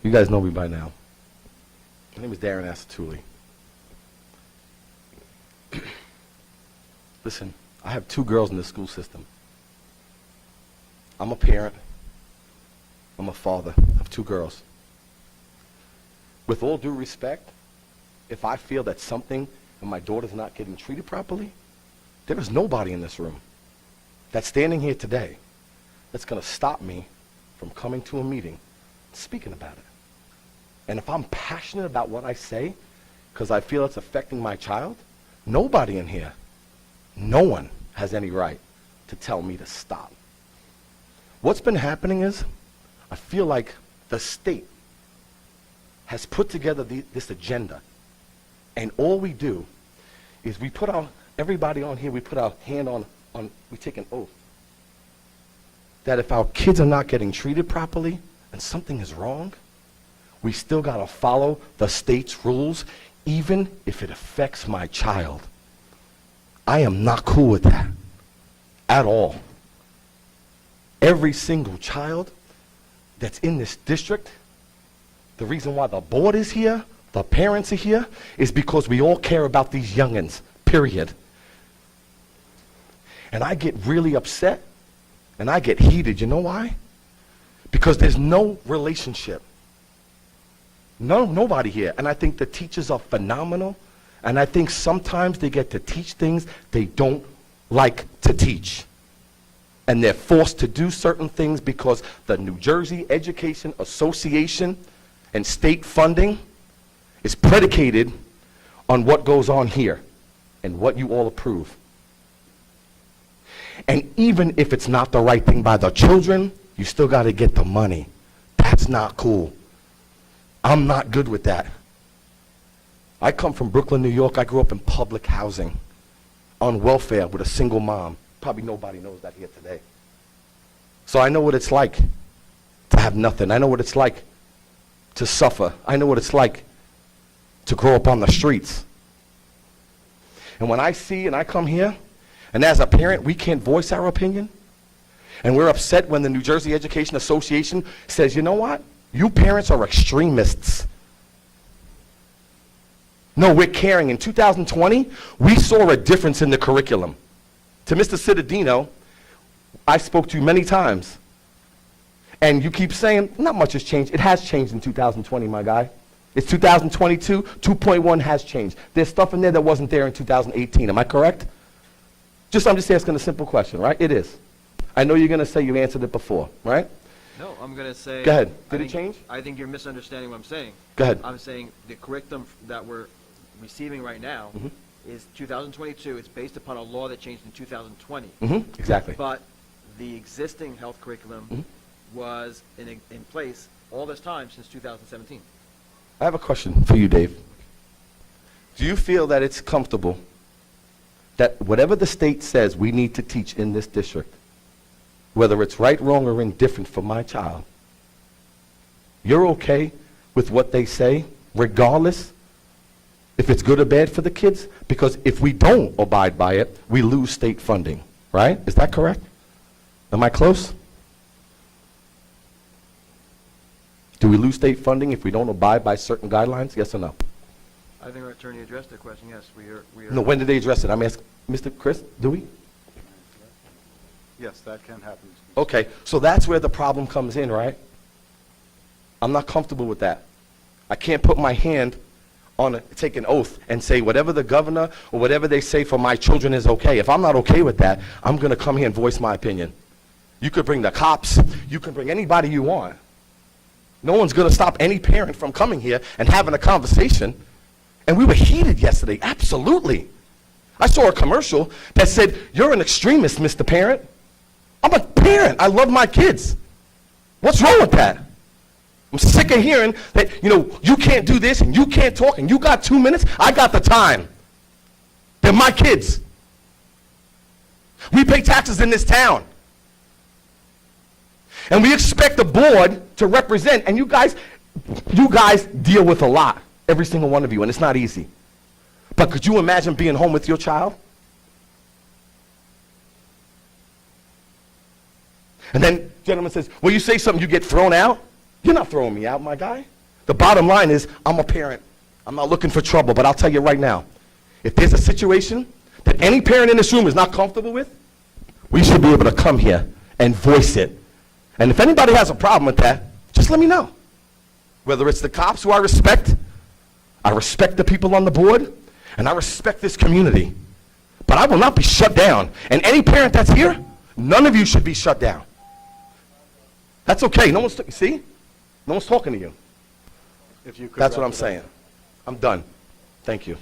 You guys know me by now. My name is Darren Asatuli. Listen, I have 2 girls in the school system. I'm a parent. I'm a father of 2 girls. With all due respect, if I feel that something and my daughter's not getting treated properly, there is nobody in this room that's standing here today that's going to stop me from coming to a meeting and speaking about it. And if I'm passionate about what I say because I feel it's affecting my child, nobody in here, no one has any right to tell me to stop. What's been happening is I feel like the state has put together this agenda, and all we do is we put everybody on here, we put our hand on, we take an oath that if our kids are not getting treated properly and something is wrong, we still got to follow the state's rules, even if it affects my child. I am not cool with that at all. Every single child that's in this district, the reason why the board is here, the parents are here, is because we all care about these youngins, period. And I get really upset and I get heated. You know why? Because there's no relationship. Nobody here. And I think the teachers are phenomenal. And I think sometimes they get to teach things they don't like to teach. And they're forced to do certain things because the New Jersey Education Association and state funding is predicated on what goes on here and what you all approve. And even if it's not the right thing by the children, you still got to get the money. That's not cool. I'm not good with that. I come from Brooklyn, New York. I grew up in public housing on welfare with a single mom. Probably nobody knows that here today. So I know what it's like to have nothing. I know what it's like to suffer. I know what it's like to grow up on the streets. And when I see and I come here, and as a parent, we can't voice our opinion, and we're upset when the New Jersey Education Association says, you know what? You parents are extremists. No, we're caring. In 2020, we saw a difference in the curriculum. To Mr. Cittadino, I spoke to you many times. And you keep saying, not much has changed. It has changed in 2020, my guy. It's 2022, 2.1 has changed. There's stuff in there that wasn't there in 2018. Am I correct? I'm just asking a simple question, right? It is. I know you're going to say you answered it before, right? No, I'm going to say... Go ahead. Did it change? I think you're misunderstanding what I'm saying. Go ahead. I'm saying the curriculum that we're receiving right now is 2022. It's based upon a law that changed in 2020. Exactly. But the existing health curriculum was in place all this time since 2017. I have a question for you, Dave. Do you feel that it's comfortable that whatever the state says we need to teach in this district, whether it's right, wrong, or indifferent for my child, you're okay with what they say, regardless if it's good or bad for the kids? Because if we don't abide by it, we lose state funding, right? Is that correct? Am I close? Do we lose state funding if we don't abide by certain guidelines? Yes or no? I think our attorney addressed the question. Yes, we are. No, when did they address it? I'm asking Mr. Chris, do we? Yes, that can happen. Okay, so that's where the problem comes in, right? I'm not comfortable with that. I can't put my hand on take an oath and say whatever the governor or whatever they say for my children is okay. If I'm not okay with that, I'm going to come here and voice my opinion. You could bring the cops. You can bring anybody you want. No one's going to stop any parent from coming here and having a conversation. And we were heated yesterday, absolutely. I saw a commercial that said, you're an extremist, Mr. Parent. I'm a parent. I love my kids. What's wrong with that? I'm sick of hearing that, you can't do this and you can't talk and you got 2 minutes. I got the time. They're my kids. We pay taxes in this town. And we expect the board to represent, and you guys deal with a lot, every single one of you, and it's not easy. But could you imagine being home with your child? And then gentleman says, well, you say something, you get thrown out? You're not throwing me out, my guy. The bottom line is, I'm a parent. I'm not looking for trouble, but I'll tell you right now, if there's a situation that any parent in this room is not comfortable with, we should be able to come here and voice it. And if anybody has a problem with that, just let me know. Whether it's the cops, who I respect the people on the board, and I respect this community. But I will not be shut down. And any parent that's here, none of you should be shut down. That's okay. No one's, see? No one's talking to you. If you could That's wrap what I'm it up. saying. I'm done. Thank you.